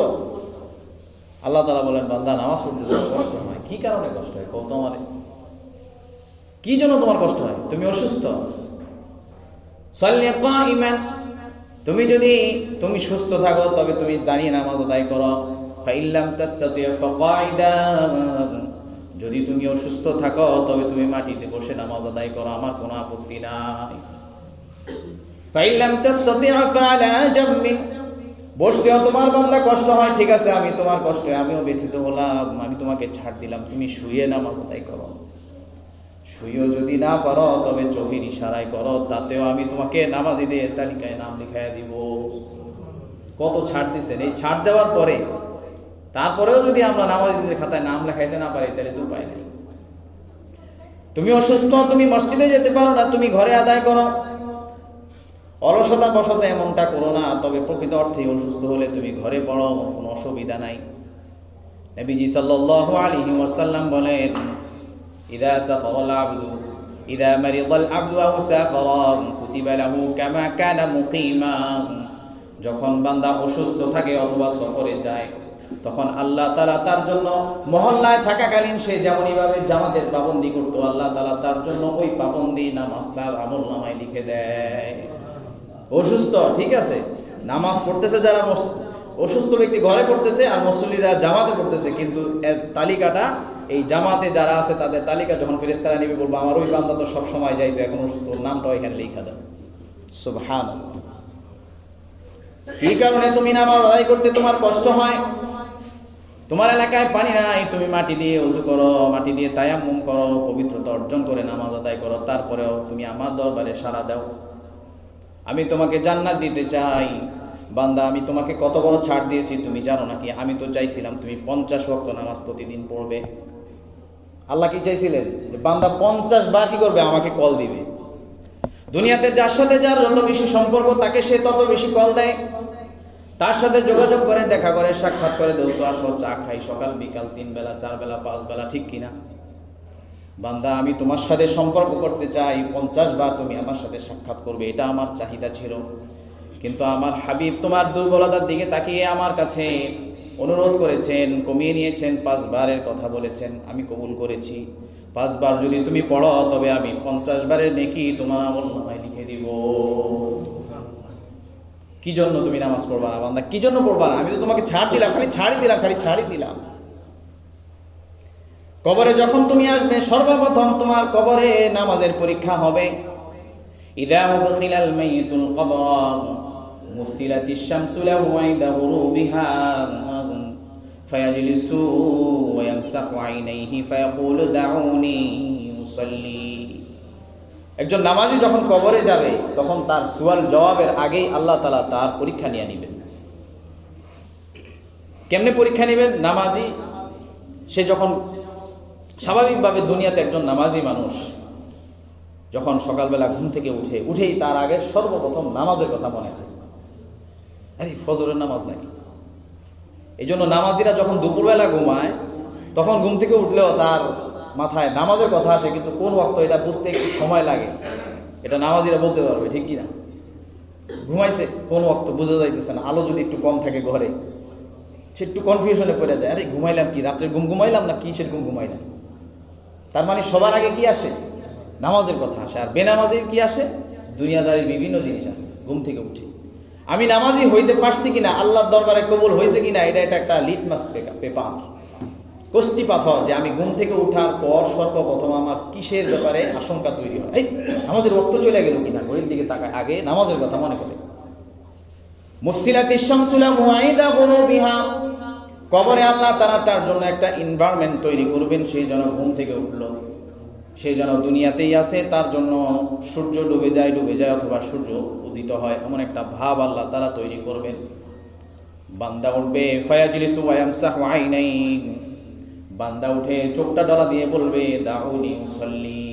Speaker 1: আল্লাহ তাআলা বলেন, বান্দা নামাজ পড়তে কষ্ট হয়। কি কারণে কষ্ট হয়? কত আমারে কি জন্য তোমার কষ্ট হয়? তুমি অসুস্থ, সাল্লি কাইমান, তুমি সুস্থ থাকো তবে তুমি দাঁড়িয়ে নামাজ আদায় করো। ফাইল্লাম তাস্তাতি ফাকাইদান, যদি তুমি অসুস্থ থাকো তবে তুমি মাটিতে বসে নামাজ আদায় করো, আমার কোনো আপত্তি নাই। ফাইল্লাম তাস্তাতি ফালা জাম্বিন, বসতেও তোমার বান্দা কষ্ট হয়, ঠিক আছে, আমি তোমার কষ্টে আমিও ব্যথিত হলাম, আমি তোমাকে ছাড় দিলাম, তুমি শুয়ে নামাজ আদায় করো। শুয়েও যদি না পারো তবে চোখের ইশারায় করো, তাতেও আমি তোমাকে নামাজীদের তালিকায় নাম লিখাইয়া দিব। কত ছাড় দিচ্ছেন! এই ছাড় দেওয়ার পরে তারপরেও যদি আমরা নামাজীদের খাতায় নাম লেখাইতে না পারি তাহলে তো উপায় নেই। তুমি অসুস্থ, তুমি মসজিদে যেতে পারো না, তুমি ঘরে আদায় করো। অলসতা বশত এমনটা করো না, তবে প্রকৃত অর্থে অসুস্থ হলে তুমি ঘরে পড়ো, কোনো অসুবিধা নাই। নবীজি সাল্লাল্লাহু আলাইহি ওয়াসাল্লাম বলেন, ইযা সাফারাল আবদু ইযা মারিদাল আবদু আও সাফারা কুতিবা লাহু কামা কানা মুকিমা। যখন বান্দা অসুস্থ থাকে অথবা সফরে যায়, তখন আল্লাহ তাআলা তার জন্য মহল্লায় থাকাকালীন সে যেমনই ভাবে জামাতের পাবন্দি করত, আল্লাহ তাআলা তার জন্য ওই পাবন্দি নামাজ তার আমলনামায় লিখে দেয়। অসুস্থ, ঠিক আছে, নামাজ পড়তেছে যারা অসুস্থ ব্যক্তি ঘরে পড়তেছে আর মুসল্লিরা জামাতে পড়তেছে, কিন্তু এর তালিকাটা এই জামাতে যারা আছে তাদের তালিকা যখন ফেরেশতারা নেবে বলবো আমার ওই বান্দা তো সব সময় যাইতো, এখন অসুস্থ, নামটাও এখানে লেখা দেয়। সুবহানাল্লাহ। এই কারণে তুমি নামাজ আদায় করতে তোমার কষ্ট হয়, তোমার এলাকায় পানি নাই, তুমি মাটি দিয়ে ওযু করো, মাটি দিয়ে তায়াম্মুম করো, পবিত্রতা অর্জন করে নামাজ আদায় করো, তারপরেও তুমি আমার দরবারে সাড়া দাও। আমি তোমাকে জান্নাত দিতে চাই। বান্দা, আমি তোমাকে কত বড় ছাড় দিয়েছি তুমি জানো নাকি? আমি তো চাইছিলাম তুমি 50 ওয়াক্ত নামাজ প্রতিদিন পড়বে। আল্লাহ কি চাইছিলেন? যে বান্দা 50 বার কি করবে? আমাকে কল দিবে। দুনিয়াতে যার সাথে যার যত বেশি সম্পর্ক তাকে সে তত বেশি কল দেয়, তার সাথে যোগাযোগ করে, দেখা করে, সাক্ষাৎ করে, দোস্ত আসো চা খাই, সকাল বিকাল 3 বেলা 4 বেলা 5 বেলা, ঠিক কিনা? বান্দা, আমি তোমার সাথে সম্পর্ক করতে চাই, 50 বার তুমি আমার সাথে সাক্ষাৎ করবে, এটা আমার চাহিদা ছিল। কিন্তু আমার হাবিব তোমার দুর্বলতার দিকে তাকিয়ে আমার কাছে অনুরোধ করেছেন, কমিয়ে নিয়েছেন, 5 বারের কথা বলেছেন, আমি কবুল করেছি। 5 বার যদি তুমি পড়ো তবে আমি 50 বারের নেকি তোমার আমলনামায় লিখে দিব। কি জন্য তুমি নামাজ পড়বা না বান্দা? কি জন্য পড়বা না? আমি তো তোমাকে ছাড় দিলাম, খালি ছাড়ই দিলাম। কবরে যখন তুমি আসবে, সর্বপ্রথম তোমার কবরে নামাজের পরীক্ষা হবে। ইযা উদখিলাল মাইয়িতুল কবর মুসিলাতিশ শামসু লাহু ইনদা গুরুবিহা ফায়াজলিসু ওয়া ইয়ামসাহু আইনাইহি ফায়াকুলু দাউনি উসাল্লি। একজন নামাজি যখন কবরে যাবে তখন তার সুয়াল জবাবের আগেই আল্লাহ তাআলা তার পরীক্ষা নিয়ে নেবেন। কেমনে পরীক্ষা নেবেন? নামাজি সে যখন স্বাভাবিকভাবে দুনিয়াতে একজন নামাজি মানুষ যখন সকালবেলা ঘুম থেকে উঠেই তার আগে সর্বপ্রথম নামাজের কথা মনে হয়, আরে ফজরের নামাজ নাকি। এই জন্য নামাজিরা যখন দুপুরবেলা ঘুমায় তখন ঘুম থেকে উঠলেও তার মাথায় নামাজের কথা আসে, কিন্তু কোন ওয়াক্ত এটা বুঝতে একটু সময় লাগে, এটা নামাজিরা বলতে পারবে, ঠিক কিনা? ঘুমাইছে কোন ওয়াক্ত বুঝা যাইতেছে না, আলো যদি একটু কম থাকে ঘরে, সে একটু কনফিউশনে পড়ে যায়, আরে ঘুমাইলাম কি, রাত্রে ঘুমাইলাম না কিসের ঘুমাইলাম। তার মানে সবার আগে কি আসে? নামাজের কথা আসে। আর বেনামাজির কি আসে? দুনিয়াদারির বিভিন্ন জিনিস আসে। ঘুম থেকে উঠে আমি নামাজি হইতে পারছি কিনা, আল্লাহর দরবারে কবুল হয়েছে কিনা, এটা একটা লিটমাস পেপার, কষ্টি পাথর, যে আমি ঘুম থেকে উঠার পর সর্বপ্রথম আমার কিসের ব্যাপারে আশঙ্কা তৈরি হয়। এই নামাজের ওয়াক্ত চলে গেল কিনা, ঘড়ির দিকে তাকায়, আগে নামাজের কথা মনে করে। মুসিলাতিশ শামসু লাহু ইনদা গুরুবিহা, কবরে আল্লাহ তাআলা তার জন্য একটা এনভায়রনমেন্ট তৈরি করবেন, সেই যেন ঘুম থেকে উঠলো, সেই যেন দুনিয়াতেই আছে, তার জন্য সূর্য ডুবে যায় অথবা সূর্য উদিত হয়, এমন একটা ভাব আল্লাহ তাআলা তৈরি করবেন। বান্দা উঠবে, ফায়াজলিসু ওয়া ইয়ামসাহু আইনাইহি, বান্দা উঠে চোখটা ডলা দিয়ে বলবে দাউনি উসাল্লি।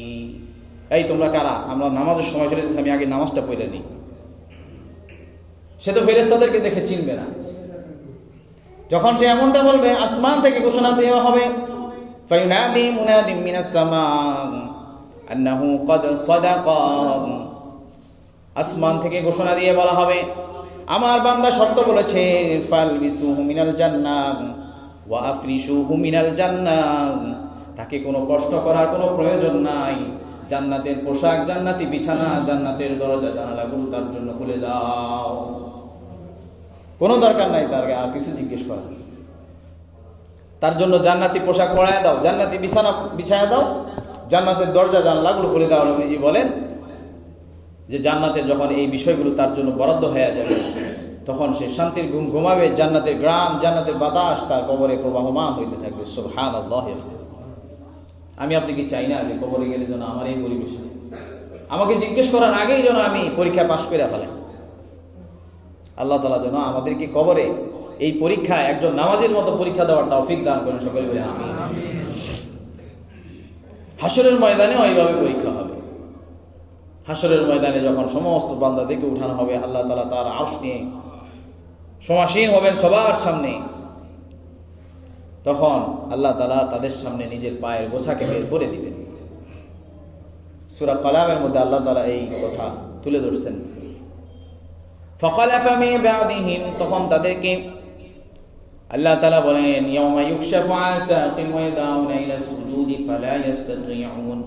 Speaker 1: এই তোমরা কারা? আমরা নামাজের সময় চলে যাচ্ছে, আমি আগে নামাজটা পড়ে নিই। সে তো ফেরেশতাদেরকে দেখে চিনবে না। যখন সে এমনটা বলবে, আসমান থেকে ঘোষণা দেওয়া হবে, ফায়ুনাদি মুনাদিম মিনাস সামা আন্নাহু ক্বাদ সাদাকা। আসমান থেকে ঘোষণা দিয়ে বলা হবে, আমার বান্দা সত্য বলেছে, ফালবিসুহু মিনাল জান্নাহ ওয়া আফরিশুহু মিনাল জান্নাহ। তাকে কোনো কষ্ট করার কোনো প্রয়োজন নাই, জান্নাতের পোশাক, জান্নাতি বিছানা, জান্নাতের দরজা জানালাগুলো তার জন্য খুলে দাও। কোনো দরকার নাই তার আর কিছু জিজ্ঞেস করার। তার জন্য জান্নাতি পোশাক পরায় দাও, জান্নাতি বিছানা বিছায়া দাও, জান্নাতের দরজা জানালাগুলো খুলে দাও। নবীজি বলেন যে জান্নাতের যখন এই বিষয়গুলো তার জন্য বরাদ্দ হয়ে যাবে, তখন সে শান্তির ঘুম ঘুমাবে, জান্নাতের গ্রাম, জান্নাতের বাতাস তার কবরে প্রবাহমান হইতে থাকবে। সুবহানাল্লাহ। আমি আপনি কি চাই না যে কবরে গেলে যেন আমার এই পরিবেশ, আমাকে জিজ্ঞেস করার আগেই যেন আমি পরীক্ষা পাশ করে ফেলাই। আল্লাহ তাআলা যেন আমাদেরকে কবরে এই পরীক্ষা একজন নামাজের মতো পরীক্ষা দেওয়ার তৌফিক দান করেন, সকলে বলে আমিন। হাসরের ময়দানে এইভাবে পরীক্ষা হবে। হাসরের ময়দানে যখন সমস্ত বান্দাদেরকে উঠানো হবে, আল্লাহ তাআলা তার আরশ নিয়ে সমাসীন হবেন সবার সামনে, তখন আল্লাহ তাআলা তাদের সামনে নিজের পায়ের গোছাকে বের করে দিবেন। সূরা কালামের মধ্যে আল্লাহ তাআলা এই কথা তুলে ধরছেন। ফাখালাফা মিন বা'দিহিম, তখন তাদেরকে আল্লাহ তাআলা বলেন ইয়াউমা ইউকশাফু আন সাকিন ওয়া ইয়াদাউনা ইলা সুজুদি ফালা ইস্তাতিউন।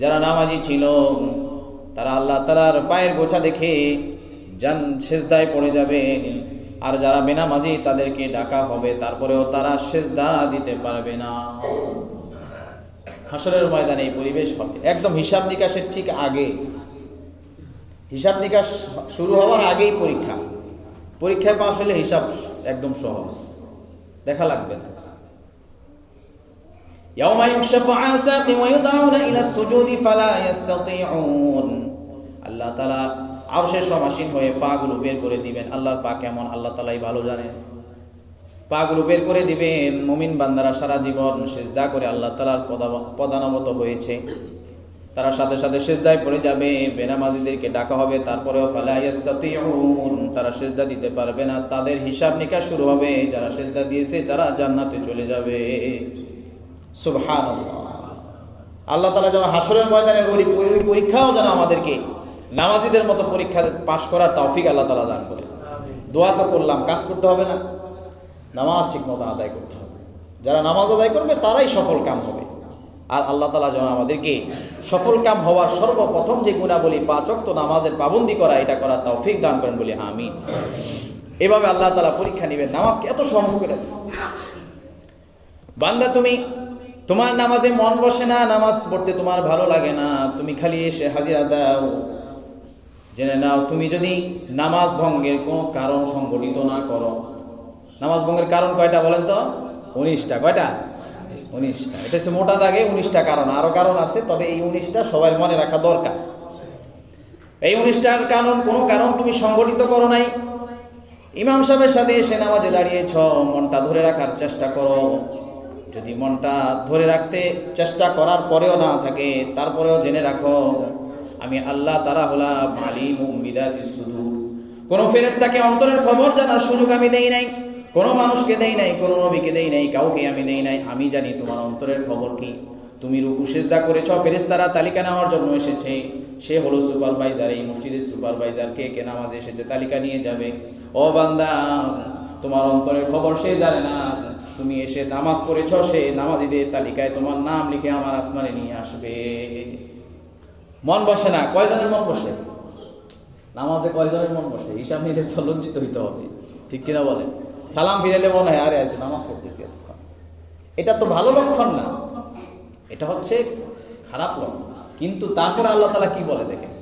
Speaker 1: যারা নামাজি ছিল তারা আল্লাহ তাআলার পায়ের গোছা দেখে সিজদায় পড়ে যাবে, আর যারা বেনামাজি তাদেরকে ডাকা হবে, তারপরেও তারা সিজদা দিতে পারবে না। হাসরের ময়দানে এই পরিবেশ হবে একদম হিসাব নিকাশের ঠিক আগে। হিসাব নিকাশ শুরু হওয়ার আগেই পরীক্ষায় পাস হলে হিসাব একদম সহজ, দেখা লাগবে না। ইয়াউমা ইউকশাফু আন সাকিন ওয়া ইউদাউনা ইলা সুজুদি ফালা ইস্তাতিউন। আল্লাহ তাআলা আরশের সমাসীন হয়ে পাগুলো বের করে দিবেন। আল্লাহর পা কেমন আল্লাহ তাআলাই ভালো জানেন। পাগুলো বের করে দিবেন। মুমিন বান্দারা সারা জীবন সিজদা করে আল্লাহ তাআলার পদানুগত হয়েছে, তারা সাথে সাথে সিজদায় পড়ে যাবে। বেনামাজিদেরকে ডাকা হবে, তারপরেও ফালা ইস্তাতিউন, তারা সিজদা দিতে পারবে না। তাদের হিসাব নিকাশ শুরু হবে, যারা সিজদা দিয়েছে তারা জান্নাতে চলে যাবে। সুবহানাল্লাহ। আল্লাহ তাআলা যেন হাসরের ময়দানের ওই পরীক্ষাও যেন আমাদেরকে নামাজিদের মতো পরীক্ষা পাশ করার তৌফিক আল্লাহ তাআলা দান করে। দোয়া তো করলাম, কাজ করতে হবে না? নামাজ ঠিক মতো আদায় করতে হবে। যারা নামাজ আদায় করবে তারাই সফল কাম হবে। আর আল্লাহ তাআলা যেন আমাদেরকে সফল কাম হওয়ার সর্বপ্রথম যে গুণাবলী 5 ওয়াক্ত নামাজের পাবন্দি করা, এটা করার তৌফিক দান করেন বলি আমিন। এভাবে আল্লাহ তাআলা পরীক্ষা নেবেন। নামাজকে এত সহজ করে বান্দা, তোমার নামাজে মন বসে না, নামাজ পড়তে তোমার ভালো লাগে না, তুমি খালি এসে হাজিরা দাও। জেনে নাও, তুমি যদি নামাজ ভঙ্গের কোনো কারণ সংগঠিত না করো, নামাজ ভঙ্গের কারণ কয়টা বলেন তো? 19টা। কয়টা? 19টা। এটা হচ্ছে মোটা দাগে 19টা কারণ। আরো কারণ আছে, তবে এই 19টা সবাই মনে রাখা দরকার। এই 19টার কোনো কারণ তুমি সংগঠিত করো নাই, ইমাম সাহেবের সাথে এসে নামাজে দাঁড়িয়েছ, মনটা ধরে রাখার চেষ্টা করো। যদি মনটা ধরে রাখতে চেষ্টা করার পরেও না থাকে, তারপরেও জেনে রাখো আমি আল্লাহ তাআলা হলাম আলিমুম বিযাতিস সুদূর। কোন ফেরেশতাকে অন্তরের খবর জানার সুযোগ আমি দেই নাই, কোন মানুষকে দেই নাই, কোন নবীকে দেই নাই, কাউকে আমি দেই নাই। আমি জানি তোমার অন্তরের খবর কি। তুমি রুকু সিজদা করেছো, ফেরেশতারা তালিকা নেওয়ার জন্য এসেছে। সে হলো সুপারভাইজার, এই মসজিদের সুপারভাইজার। কে কে নামাজে এসেছে তালিকা নিয়ে যাবে। ও বান্দা, তোমার অন্তরের খবর সে জানে না। তুমি এসে নামাজ পড়েছো, সে নামাজীদের তালিকায় তোমার নাম লিখে আমার আসমানে নিয়ে আসবে। মন বসে না, কয়জনের মন বসে? নামাজে কয়জনের মন বসে? হিসাব নিলে তো লজ্জিত হইতে হবে, ঠিক কিনা বলেন? সালাম ফিরাইলে মনে হয় আরে আছে নামাজ পড়তেছি। এটা তো ভালো লক্ষণ না, এটা হচ্ছে খারাপ লক্ষণ। কিন্তু তারপরে আল্লাহ তাআলা কি বলে দেখেন।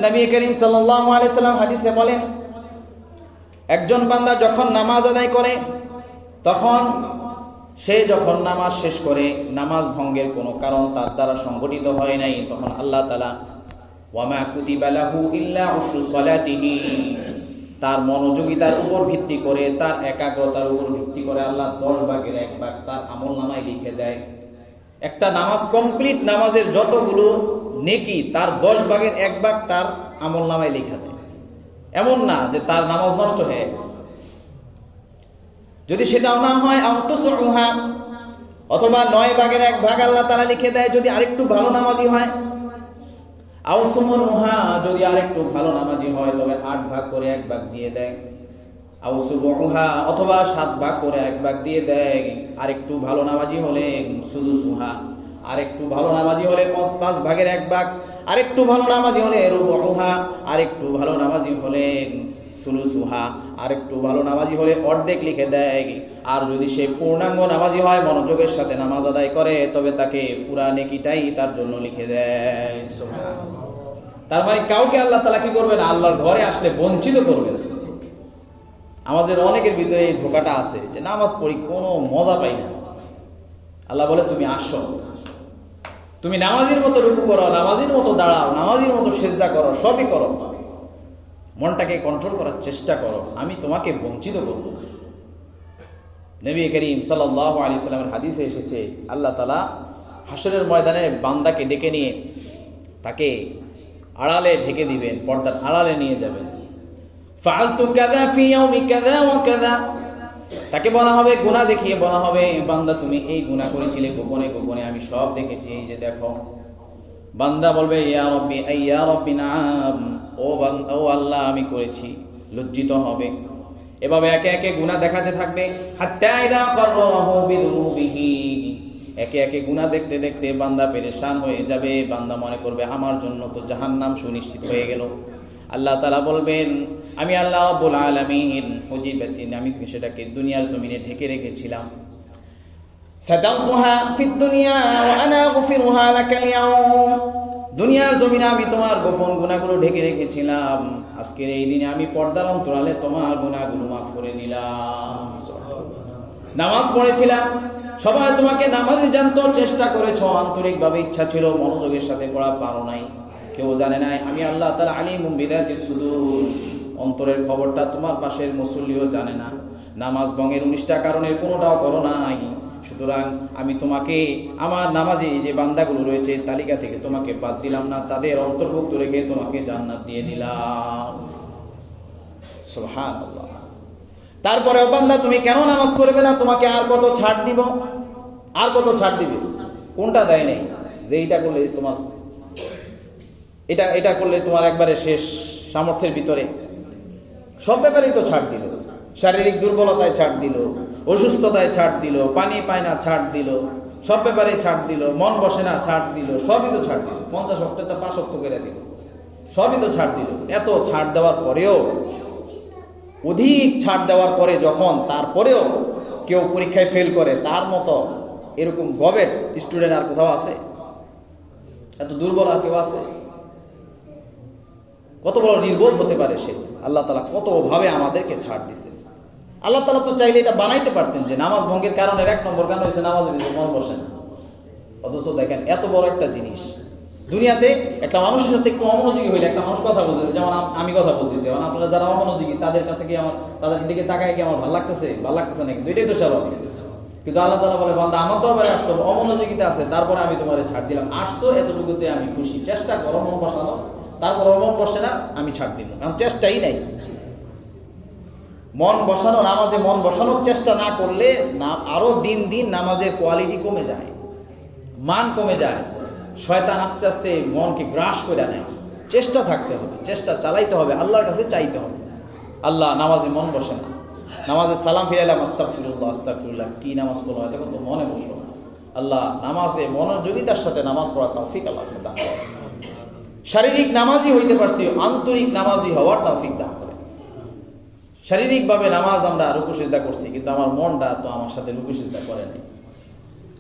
Speaker 1: নবী করিম সাল্লাল্লাহু আলাইহি সাল্লাম হাদিসে বলেন, একজন বান্দা যখন নামাজ আদায় করে, তখন সে যখন নামাজ শেষ করে, নামাজ ভঙ্গের কোনো কারণ তার দ্বারা সংগঠিত হয় নাই, তখন আল্লাহ তাআলা ওয়ামা কুতিবা লাহু ইল্লা উশরু সালাতিহি, তার মনোযোগিতার উপর ভিত্তি করে, তার একাগ্রতার উপর ভিত্তি করে আল্লাহ 10 ভাগের 1 ভাগ তার আমলনামায় লিখে দেয়। একটা নামাজ কমপ্লিট, নামাজের যতগুলো নেকি তার 10 ভাগের 1 ভাগ তার আমলনামায় লিখে দেয়। এমন না যে তার নামাজ নষ্ট হয়ে গেছে। যদি সেটাও না হয়, অথবা 9 ভাগের 1 ভাগ আল্লাহ তাআলা লিখে দেয় যদি আরেকটু ভালো নামাজি হয়। যদি আরেকটু ভালো নামাজি হয় তবে 8 ভাগ করে 1 ভাগ দিয়ে দেয়। অথবা 7 ভাগ করে 1 ভাগ দিয়ে দেয়। আরেকটু ভালো নামাজি হলে সুদুসুহা, আরেকটু ভালো নামাজি হলে 5 ভাগের 1 ভাগ, আরেকটু ভালো নামাজি হলে রুবুহা, আরেকটু ভালো নামাজি হলে সুলুসুহা, আরেকটু ভালো নামাজি হলে অর্ধেক লিখে দেয়। আর যদি সে পূর্ণাঙ্গ নামাজি হয়, মনোযোগের সাথে নামাজ আদায় করে, তবে তাকে পুরা নেকিটাই তার জন্য লিখে দেয়। সুবহানাল্লাহ। তার মানে কাউকে আল্লাহ তাআলা কি করবে না, আল্লাহর ঘরে আসলে বঞ্চিত করবে না। আমাদের অনেকের ভিতরে এই ধোঁকাটা আছে যে নামাজ পড়ি কোনো মজা পাই না। আল্লাহ বলে তুমি আসো, তুমি নামাজের মতো রুকু করো, নামাজের মতো দাঁড়াও, নামাজের মতো সিজদা করো, সবই করো, মনটাকে কন্ট্রোল করার চেষ্টা করো, আমি তোমাকে বঞ্চিত করব না। নবী করিম সাল্লাল্লাহু আলাইহি সাল্লামের হাদিসে এসেছে আল্লাহ তাআলা হাসরের ময়দানে বান্দাকে ডেকে নিয়ে তাকে আড়ালে ঢেকে দিবেন, পর্দার আড়ালে নিয়ে যাবেন। ফাআলতু কাযা ফি ইয়াউমি কাযা ওয়া কাযা, তাকে বলা হবে, গুনাহ দেখিয়ে বলা হবে, বান্দা তুমি এই গুনাহ করেছিলে গোপনে গোপনে, আমি সব দেখেছি, এই যে দেখো। বান্দা বলবে ইয়া রাব্বি ইয়া রাব্বি নাম, ও আল্লাহ আমি করেছি, লজ্জিত হবে। এভাবে একে একে গুনাহ দেখাতে থাকবে, হাত্তা ইযা qarrahu বিযুনুবিহি, একে একে গুনাহ দেখতে দেখতে বান্দা পেরেশান হয়ে যাবে। বান্দা মনে করবে আমার জন্য তো জাহান্নাম সুনিশ্চিত হয়ে গেল। আল্লাহ তাআলা বলবেন আমি আল্লাহ রাব্বুল আলামিন হুজিবাতিন, আমি সেটাকে দুনিয়ার জমিনে ঢেকে রেখেছিলাম। সাদাউতুহা ফিদ দুনিয়া ওয়া আনা গফিরুহা লাকাল ইয়াউম, দুনিয়ার জমিনে আমি তোমার গোপন গুনাহগুলো ঢেকে রেখেছিলাম, আজকের এই দিনে আমি পর্দার অন্তরালে তোমার গুনাহগুলো মাফ করে দিলাম। নামাজ পড়েছিলাম, সবাই তোমাকে নামাজে জানতো, চেষ্টা করেছো, আন্তরিকভাবে ইচ্ছা ছিল, মনোযোগের সাথে পড়া পারো নাই, কেউ জানে নাই। আমি আল্লাহ তাআলা আলিমুম বিযাতিস সুদূর, অন্তরের খবরটা তোমার পাশের মুসল্লিও জানে না। নামাজ ভঙ্গের 19টা কারণের কোনোটাও করো নাই, সুতরাং আমি তোমাকে আমার নামাজে যে বান্দাগুলো রয়েছে তালিকা থেকে তোমাকে বাদ দিলাম না, তাদের অন্তর্ভুক্ত রেখে তোমাকে জান্নাত দিয়ে দিলাম। সুবহানাল্লাহ। তারপরে বান্দা তুমি কেন নামাজ পড়বে না, তোমাকে আর কত ছাড় দিব, আর কত ছাড় দিবে, কোনটা দেয় নাই যে এইটা করলে তোমার এটা করলে তোমার একবারে শেষ সামর্থ্যের ভিতরে, সব ব্যাপারেই তো ছাড় দিল। শারীরিক দুর্বলতায় ছাড় দিল, অসুস্থতায় ছাড় দিল, পানি পায় না ছাড় দিল, সব ব্যাপারে ছাড় দিল, মন বসে না ছাড় দিল, সবই তো ছাড় দিল। 50 ওয়াক্ত 5 ওয়াক্ত করে দিল, সবই তো ছাড় দিল। এত ছাড় দেওয়ার পরেও, অধিক ছাড় দেওয়ার পরে যখন তারপরেও কেউ পরীক্ষায় ফেল করে, তার মতো এরকম গবেট স্টুডেন্ট আর কোথাও আছে? এত দুর্বল আর কেউ আছে? কত বড় নির্বোধ হতে পারে সে। আল্লাহ তাআলা কত ভাবে আমাদেরকে ছাড় দিয়েছে। আল্লাহ তাআলা তো চাইলে এটা বানাইতে পারতেন যে নামাজ ভঙ্গের কারণের 1 নম্বর কারণ হচ্ছে নামাজের ভিতরে মন বসে না। অথচ দেখেন এত বড় একটা জিনিস, দুনিয়াতে একটা মানুষের সাথে একটু অমনোযোগী হইলে একটা মানুষ কথা বলতেছে, যেমন আমি কথা বলতেছি, এখন আপনারা যারা অমনোযোগী তাদের কাছে কি আমার, তাদের দিকে তাকায় কি আমার ভালো লাগতেছে না, কিন্তু এটাই তো স্বাভাবিক। কিন্তু আল্লাহ তাআলা বলে বান্দা আমার দরবারে আসতো, অমনোযোগীতে আছে, তারপরে আমি তোমারে ছাড় দিলাম, আসছো এতটুকুতে আমি খুশি, চেষ্টা করো মন বসানো, তারপর মন বসে না আমি ছাড় দিব, এখন চেষ্টাই নাই। মন বসানো, নামাজে মন বসানোর চেষ্টা না করলে না আরো দিন দিন নামাজের কোয়ালিটি কমে যায়, মান কমে যায়, শয়তান আস্তে আস্তে মনকে গ্রাস করে নেয়। চেষ্টা থাকতে হবে, চেষ্টা চালাইতে হবে, আল্লাহর কাছে চাইতে হবে। আল্লাহ নামাজে মন বসে না, নামাজে সালাম ফিরাইলাম আস্তাগফিরুল্লাহ আস্তাগফিরুল্লাহ, কি নামাজ পড়লো এত তো মনে বসলো না। আল্লাহ নামাজে মনোযোগিতার সাথে নামাজ পড়ার তৌফিক আল্লাহ দান করেন। শারীরিক নামাজি হইতে পারছি, আন্তরিক নামাজি হওয়ার তৌফিক দান করেন। শারীরিকভাবে নামাজ আমরা রুকু সিজদা করছি, কিন্তু আমার মনটা তো আমার সাথে রুকু সিজদা করে নাই।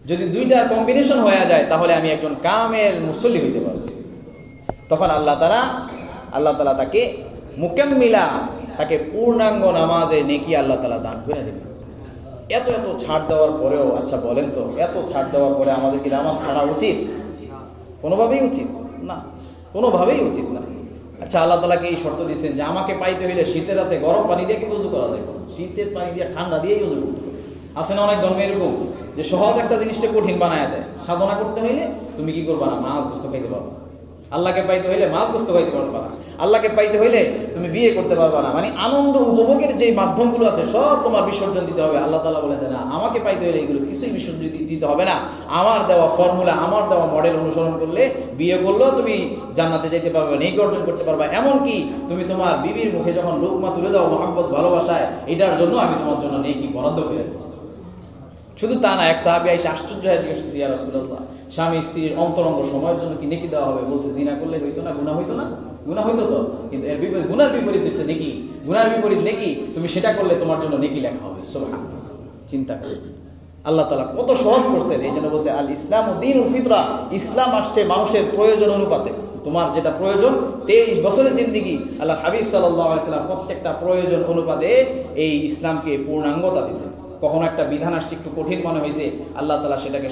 Speaker 1: যদি দুইটার কম্বিনেশন হয়ে যায় তাহলে আমি একজন কামেল মুসল্লি হইতে পারবো। তখন আল্লাহ তাআলা তাকে মুকাম্মিলা, তাকে পূর্ণাঙ্গ নামাজে নেকি আল্লাহ তাআলা দান করে দেবেন। এত ছাড় দেওয়ার পরেও, আচ্ছা বলেন তো, এত ছাড় দেওয়ার পরে আমাদের কি নামাজ ছাড়া উচিত? কোনোভাবেই উচিত না, কোনোভাবেই উচিত না। আচ্ছা আল্লাহ তাআলাকে এই শর্ত দিয়েছেন যে আমাকে পাইতে হইলে শীতের রাতে গরম পানি দিয়ে কিন্তু উযু করা যায়, শীতের পানি দিয়ে ঠান্ডা দিয়েই উযু করতে হবে। আছে না অনেক ধর্মে এরকম যে সহজ একটা জিনিসটা কঠিন বানায় দেয়। সাধনা করতে হইলে তুমি কি করবা না, মাছ গোস্ত খাইতে পারবা। আল্লাহকে পাইতে হইলে মাছ গোস্ত খাইতে পারবা না। আল্লাহকে পাইতে হইলে তুমি বিয়ে করতে পারবা না। মানে আনন্দ উপভোগের যে মাধ্যমগুলো আছে সব তোমার বিসর্জন দিতে হবে। আল্লাহ তাআলা বলেন যে না, আমাকে পাইতে হইলে এগুলো কিছুই বিসর্জন দিতে হবে না। আমার দেওয়া ফর্মুলা, আমার দেওয়া মডেল অনুসরণ করলে বিয়ে করলেও তুমি জান্নাতে যেতে পারবে, নেকি অর্জন করতে পারবা। এমনকি তুমি তোমার বিবির মুখে যখন লোকমা তুলে দাও মহব্বত ভালোবাসায়, এটার জন্য আমি তোমার জন্য নেকি বরাদ্দ করে দেব। শুধু তা না, এক সাহাবী এসে আশ্চর্য হয়ে জিজ্ঞেস করছে, ইয়া রাসূলুল্লাহ, স্বামী স্ত্রীর অন্তরঙ্গ সময়ের জন্য কি নেকি দেওয়া হবে? বলছে জিনা করলে হইতো না, গুনাহ হইতো না? গুনাহ হইতো তো, কিন্তু এর বিপরীত, গুনার বিপরীত হচ্ছে নেকি, গুনার বিপরীত নেকি, তুমি সেটা করলে তোমার জন্য নেকি লেখা হবে। সুবহানাল্লাহ, চিন্তা করুন আল্লাহ তাআলা কত সহজ করছেন। এই জন্য বলছে আল ইসলামু দীনুল ফিতরা, ইসলাম আসছে মানুষের প্রয়োজন অনুপাতে। তোমার যেটা প্রয়োজন 23 বছরের জিন্দিগি আল্লাহ হাবিব সাল্লাল্লাহু আলাইহি সাল্লাম প্রত্যেকটা প্রয়োজন অনুপাতে এই ইসলামকে পূর্ণাঙ্গতা দিয়েছেন। কখনো একটা বিধান আসছে একটু কঠিন মনে হয়েছে, আল্লাহ তাআলা সেটাকে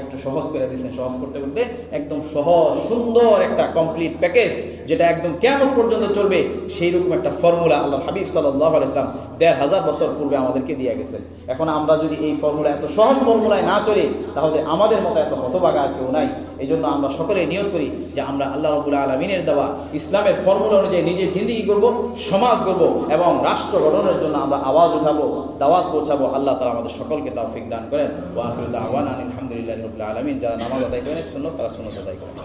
Speaker 1: একটু সহজ করে দিয়েছেন। সহজ করতে করতে একদম সহজ সুন্দর একটা কমপ্লিট প্যাকেজ, যেটা একদম কিয়ামত পর্যন্ত চলবে, সেই রকম একটা ফর্মুলা আল্লাহ হাবিব সাল্লাল্লাহু আলাইহি সাল্লাম 1500 বছর পূর্বে আমাদেরকে দিয়ে গেছেন। এখন আমরা যদি এই ফর্মুলা, এত সহজ ফর্মুলায় না চলি, তাহলে আমাদের মতো এত হতভাগা আর কেউ নাই। এই জন্য আমরা সকলে নিয়ত করি যে আমরা আল্লাহ রাব্বুল আলামিনের দেওয়া ইসলামের ফর্মুলা অনুযায়ী নিজের জিন্দেগি করব, সমাজ করব এবং রাষ্ট্র গঠনের জন্য আমরা আওয়াজ উঠাবো, দাওয়াত পৌঁছাবো। আল্লাহ তাআলা আমাদের সকলকে তৌফিক দান করেন। ওয়া আখিরু দাওয়ানা আলহামদুলিল্লাহি রাব্বিল আলামিন। যারা নামাজ আদায় করেন সুন্নাত, তারা সুন্নাত আদায় করেন।